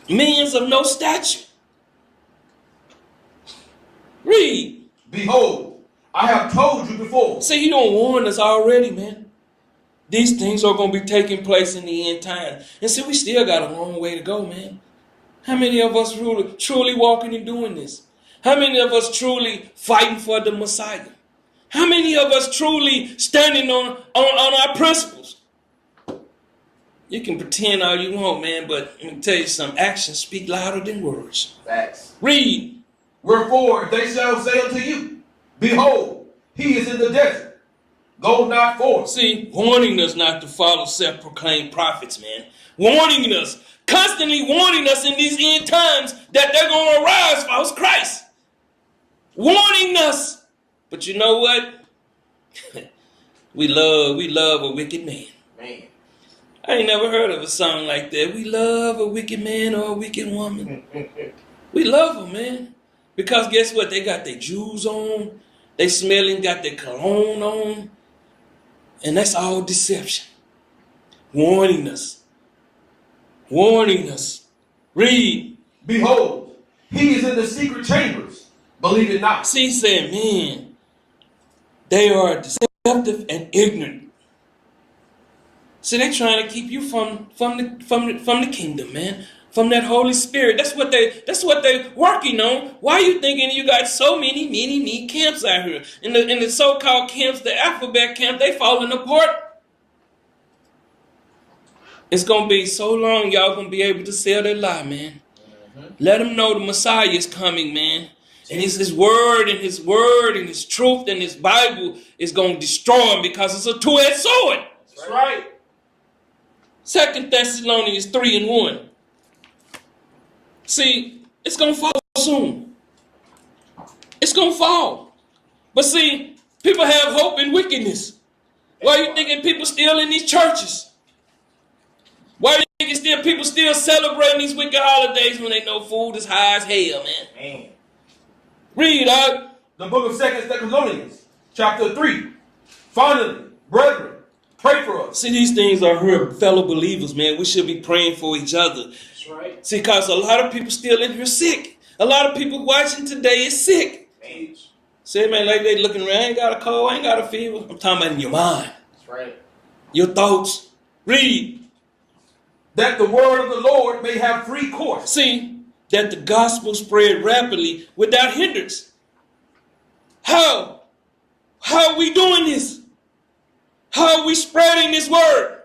Millions of no stature. Read. Behold, I have told you before. See, he don't warn us already, man. These things are going to be taking place in the end time. And see, we still got a long way to go, man. How many of us truly walking and doing this? How many of us truly fighting for the Messiah? How many of us truly standing on our principles? You can pretend all you want, man, but let me tell you something. Actions speak louder than words. Facts. Read. Wherefore, if they shall say unto you, behold, he is in the desert, go not forth. See, warning us not to follow self-proclaimed prophets, man. Warning us, constantly warning us in these end times that they're going to arise false Christ. Warning us. But you know what? we love a wicked man. Man. I ain't never heard of a song like that. We love a wicked man or a wicked woman. We love them, man. Because guess what? They got their jewels on. They smelling, got their cologne on. And that's all deception. Warning us. Warning us. Read. Behold, he is in the secret chambers. Believe it not. See, saying, man, they are deceptive and ignorant. See, they trying to keep you from the kingdom, man. From that Holy Spirit. That's what they working on. Why are you thinking you got so many camps out here? In the so-called camps, the alphabet camp, they falling apart. It's gonna be so long, y'all gonna be able to sell their lie, man. Let them know the Messiah is coming, man. And his word and his truth and his Bible is gonna destroy them because it's a two-edged sword. That's right. 2 Thessalonians 3:1. See, it's going to fall soon. It's going to fall. But see, people have hope in wickedness. Why are you thinking people still in these churches? Why are you thinking people still celebrating these wicked holidays when they know food is high as hell, man? Read, dog. The book of 2 Thessalonians, chapter 3. Finally, brethren, pray for us. See, these things are her fellow believers, man. We should be praying for each other. That's right. See, because a lot of people still in here sick. A lot of people watching today is sick. Man. Say, man, like they looking around, I ain't got a cold, I ain't got a fever. I'm talking about in your mind. That's right. Your thoughts. Read. That the word of the Lord may have free course. See, that the gospel spread rapidly without hindrance. How? How are we doing this? How are we spreading this word?